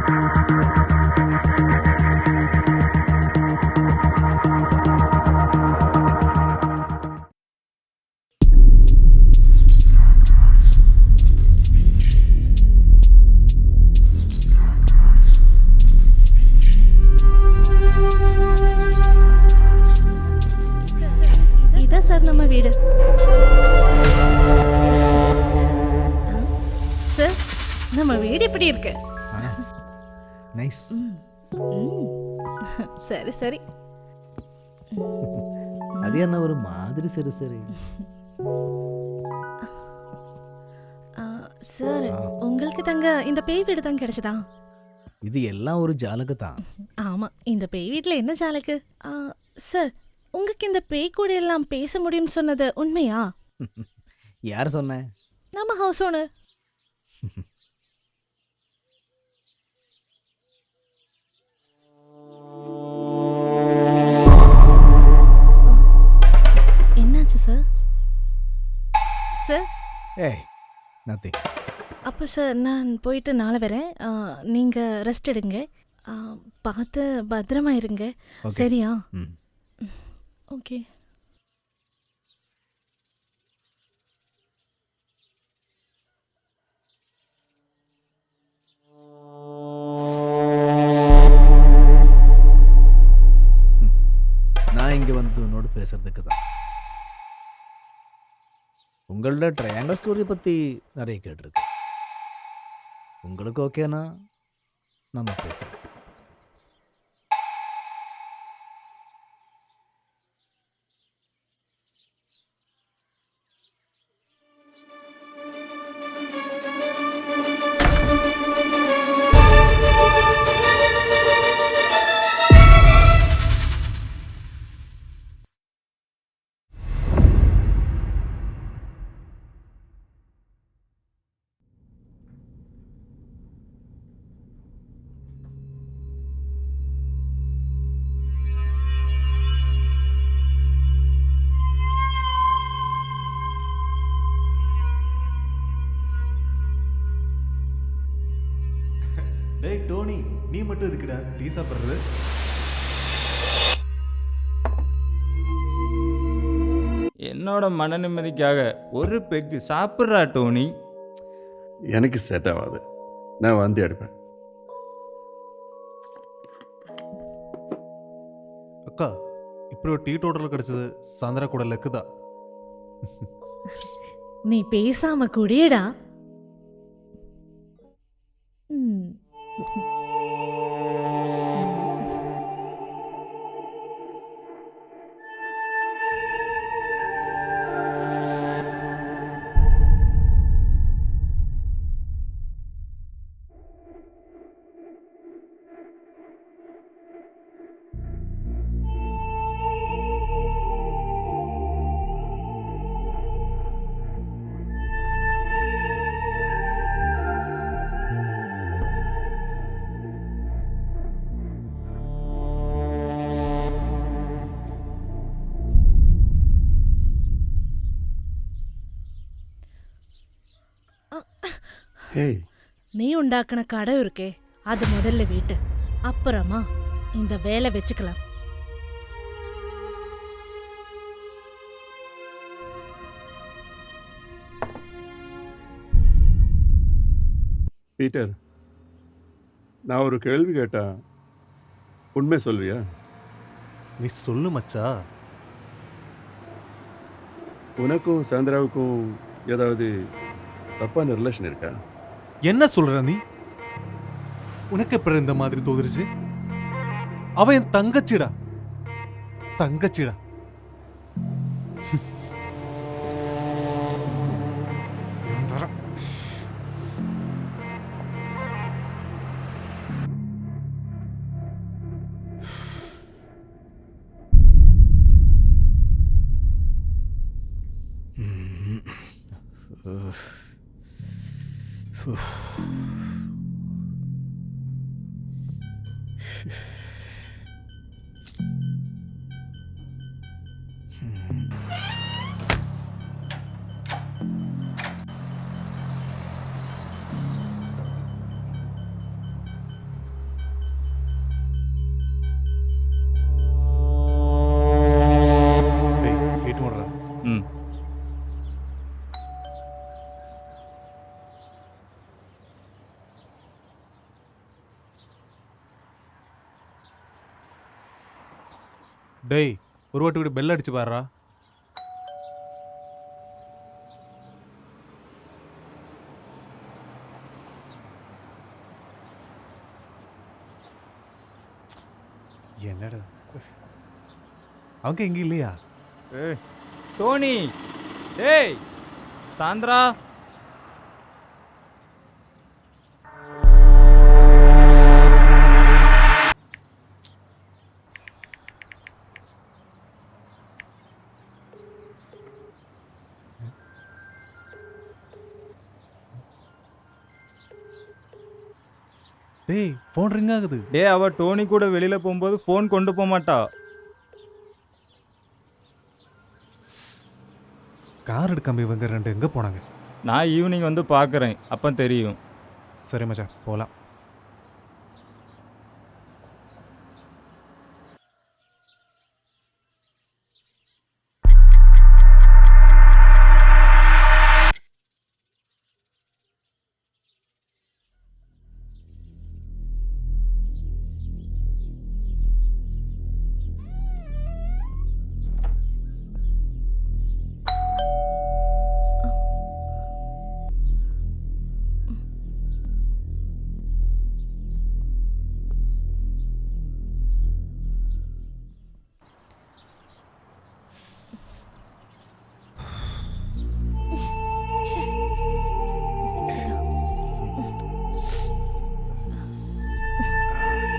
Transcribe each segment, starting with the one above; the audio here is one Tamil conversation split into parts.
இதான் சார் நம்ம வீடு. சார் நம்ம வீடு எப்படி இருக்கு? நைஸ். சரி சரி. அது என்ன ஒரு மாதிரி சரி சரி. சார் உங்களுக்கு தங்க இந்த பேய் வீடு தான் கிடைச்சதா? இது எல்லாம் ஒரு ஜாலக தான். ஆமா, இந்த பேய் வீட்டில் என்ன ஜாலக்கு? சார் உங்களுக்கு இந்த பேய் கூட எல்லாம் பேச முடியும்னு சொன்னது உண்மையா? யார் சொன்ன? நம்ம ஹவுஸ் ஓனர். என்னாச்சு சார்? சார் ஏய் நத்திங். அப்போ சார் நான் போயிட்டு நாளை வரேன். நீங்கள் ரெஸ்ட் எடுங்க. பார்த்து பத்திரமா இருங்க. சரியா? ஓகே. நான் இங்கே வந்து உன்னோடு பேசுறதுக்கு தான். உங்களோட ட்ரையாங்கிள் ஸ்டோரி பற்றி நிறைய கேட்டிருக்கு. உங்களுக்கு ஓகேனா நம்ம பேசலாம். டேய் டோனி, நீ மட்டும் எதுக்குடா டீ சாப்பிட்றது? என்னோட மன நிம்மதிக்காக ஒரு பெக்கு சாப்பிட்றா டோனி. எனக்கு செட் ஆகாது. நான் வந்து எடுப்பேன். அக்கா, இப்படி ஒரு டீ டோட்டல் கிடைச்சது சாந்திரா கூட லக்குதா. நீ பேசாம கூடியடா. நீ உண்டாக்குன கடை இருக்கே, அது முதல்ல வீட்டு, அப்புறமா இந்த வேலை வச்சுக்கலாம். பீட்டர், நான் ஒரு கேள்வி கேட்டா உண்மை சொல்வியா? நீ சொல்லு மச்சா. உனக்கும் சாந்திராவுக்கும் ஏதாவது தப்பான ரிலேஷன் இருக்கா? என்ன சொல்ற நீ? உனக்கு எப்படி இந்த மாதிரி தோதுருச்சு? அவ என் தங்கச்சிடா, தங்கச்சிடா. ம். டேய் ஒரு வாட்டி கூட பெல் அடிச்சு பாடுறா. என்னடா அவங்க எங்க இல்லையா? ஏய் டோனி, டேய் சாந்திரா. டேய் ஃபோன் ரிங் ஆகுது. டேய் அவ டோனி கூட வெளியில போகும்போது ஃபோன் கொண்டு போக மாட்டா. கார் எடுக்காம இவங்க ரெண்டு எங்க போனாங்க? நான் ஈவினிங் வந்து பார்க்குறேன், அப்போ தெரியும். சரி மச்சான் போலாம்.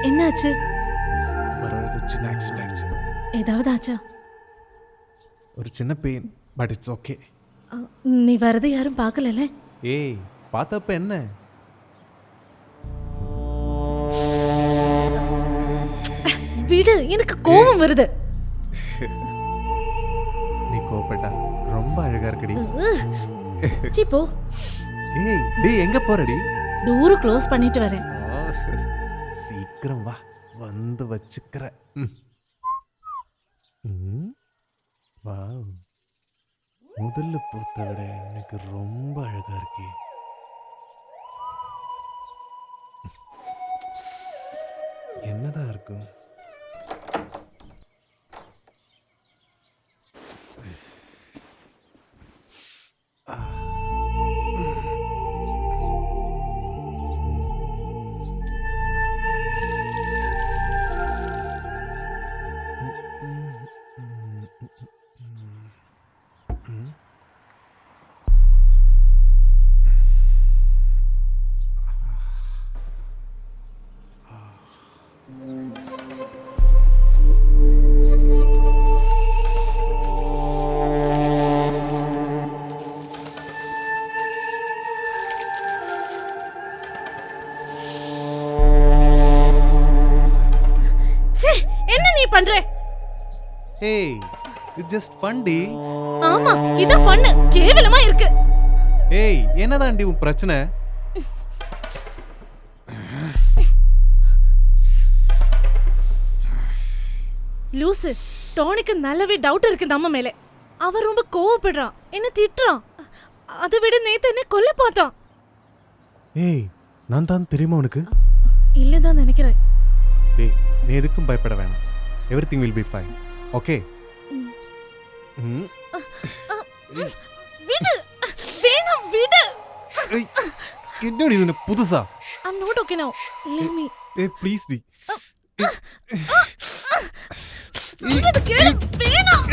என்னாச்சு? வர ஒரு சின்ன ஆக்சிடென்ட் ஆயிடுச்சு. ஏதாவது ஆச்சா? ஒரு சின்ன பெயின் பட் இட்ஸ் ஓகே. நீ வரது யாரும் பார்க்கலல? ஏய் பார்த்தப்ப என்ன? விடு, எனக்கு கோபம் வருது. நீ கோபப்பட்டா ரொம்ப அழகா இருக்குடி. சீ போ. ஏய் டேய் எங்க போறடி? டோர் க்ளோஸ் பண்ணிட்டு வரேன். சீக்கிரம் வா, வந்து வச்சுக்கிற. வாவ், முதல்ல பூத்த விட எனக்கு ரொம்ப அழகா இருக்கே. என்னதான் இருக்கும்? என்ன நீ பண்ற? ஏய் இட்ஸ் ஜஸ்ட் ஃபன் டி. ஆமா, இத ஃபன். கேவலமா இருக்கு. ஏய் என்னதான்டி உன் பிரச்சனை? லூசு, டோனிக்கு நல்லாவே டவுட் இருக்கு நம்ம மேல. அவ ரொம்ப கோவப்படுறான், என்ன திட்டுறான். அதை விட நேத்து என்ன கொல்ல பார்த்தான். ஏய் நான் தான் தெரியுமா உனக்கு? இல்லதான் நினைக்கிறேன். டேய் நீ எதுக்கும் பயப்பட வேணாம். Everything will be fine. Okay? விடு, வேணாம் விடு. என்னடி இது புதுசா? I'm not okay now. Leave me. ஏய் ப்ளீஸ் டி. சொல்றது கேளு, வேணாம்.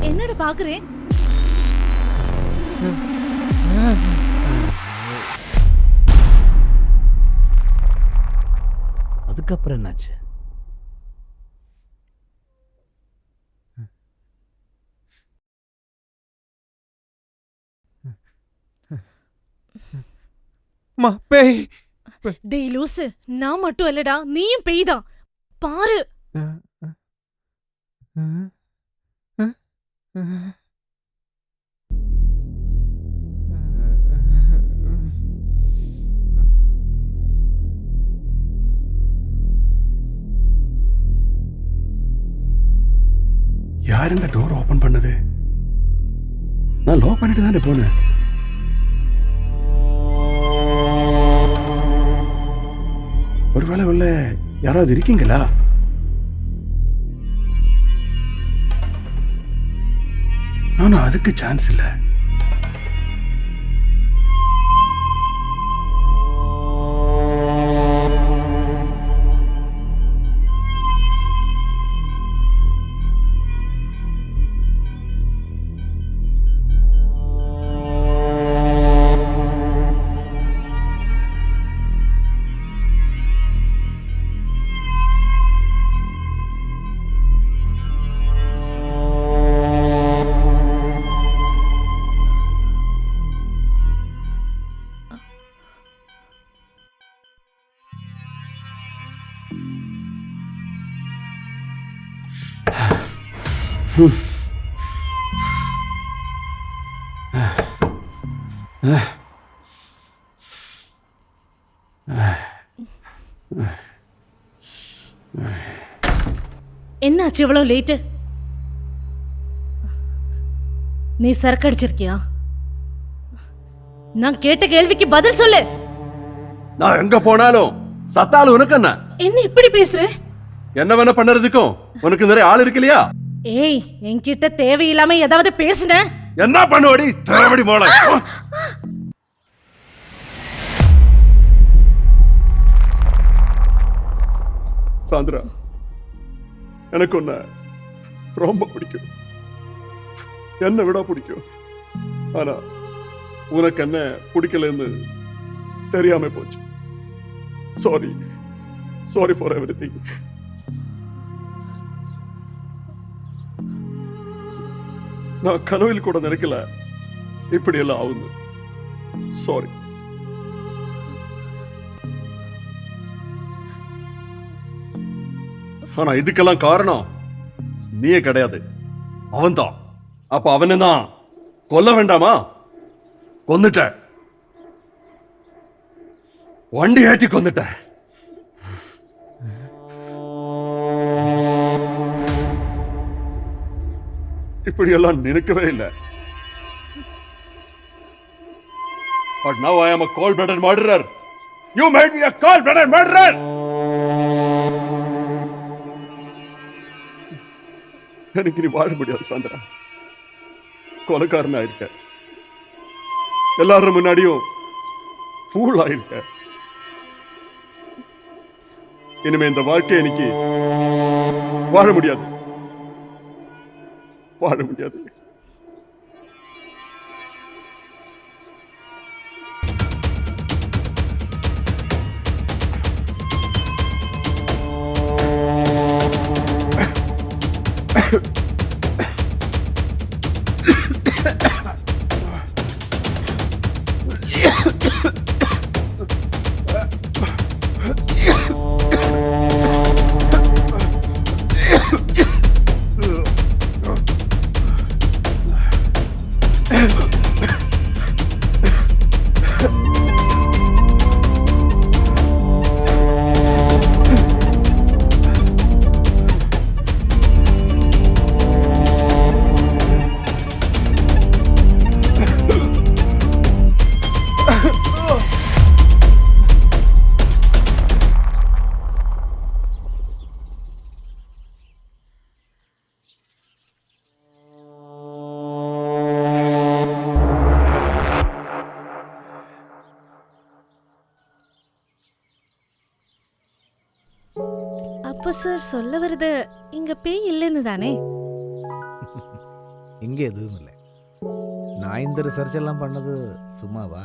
என்னடா பாக்குறேன்? அதுக்கப்புறம் என்னாச்சு? மா பேய். டேய் லூசு, நான் மட்டும் இல்லடா, நீயும் பேய்தான். பாரு. யார் இந்த டோர் ஓபன் பண்ணது? நான் லாக் பண்ணிட்டு தானே போனேன். ஒருவேளை உள்ள யாராவது இருக்கீங்களா? நானும் அதுக்கு சான்ஸ் இல்லை. என்னாச்சு இவ்வளவு லேட்டு? நீ சரக்கு அடிச்சிருக்கியா? நான் கேட்ட கேள்விக்கு பதில் சொல்லு. நான் எங்க போனாலும் சத்தாலும் உனக்கு என்ன? என்ன இப்படி பேசுற? என்ன வேணா பண்ணறதுக்கும் உனக்கு நிறைய ஆள் இருக்கு இல்லையா? ஏய், என்கிட்ட தேவையில்லாம ஏதாவது பேசுன? என்ன பண்ணுவடி தேவடி மோளை? சாந்திரா, எனக்கு உன்னை ரொம்ப பிடிக்கும். என்ன விட பிடிக்கும். ஆனா உனக்கு என்ன பிடிக்கலன்னு தெரியாம போச்சு. Sorry, sorry for everything. நான் கனவில் கூட நினைக்கல இப்படி எல்லாம் ஆகுது. சாரி. ஆனா இதுக்கெல்லாம் காரணம் நீயே கிடையாது, அவன்தான். அப்ப அவனை தான் கொல்ல வேண்டாமா? கொன்னுட்ட. வண்டி ஏற்றி கொன்னுட்ட. இப்படி எல்லாம் நினைக்கவே இல்லை. But now I am a cold-blooded murderer. You made me a cold-blooded murderer. எனக்கு நீ வாழ முடியாது சாந்திரா. கொலைக்காரன் ஆயிருக்க. எல்லாரும் முன்னாடியும் ஃபூல் ஆயிருக்க. இனிமே இந்த வாழ்க்கை எனக்கு வாழ முடியாது. வாழ முடியாது. அப்போ சார் சொல்ல வருது இங்க பேய் இல்லைன்னு தானே? இங்க எதுவும் இல்லை. நான் இந்த ரிசர்ச் எல்லாம் பண்ணது சும்மாவா?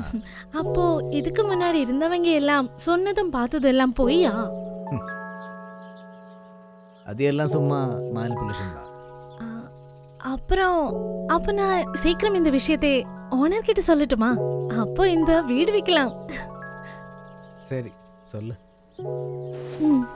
அப்போ இதுக்கு முன்னாடி இருந்தவங்க எல்லாம் சொன்னதும் பார்த்ததும் எல்லாம் பொய்யா? அது எல்லாம் சும்மா மேனிபுலேஷன் தான். அப்புறம் அப்ப நான் சீக்கிரம் இந்த விஷயத்தை ஓனர் கிட்ட சொல்லட்டுமா? அப்போ இந்த வீடு விற்கலாம். சரி சொல்லு. ம்.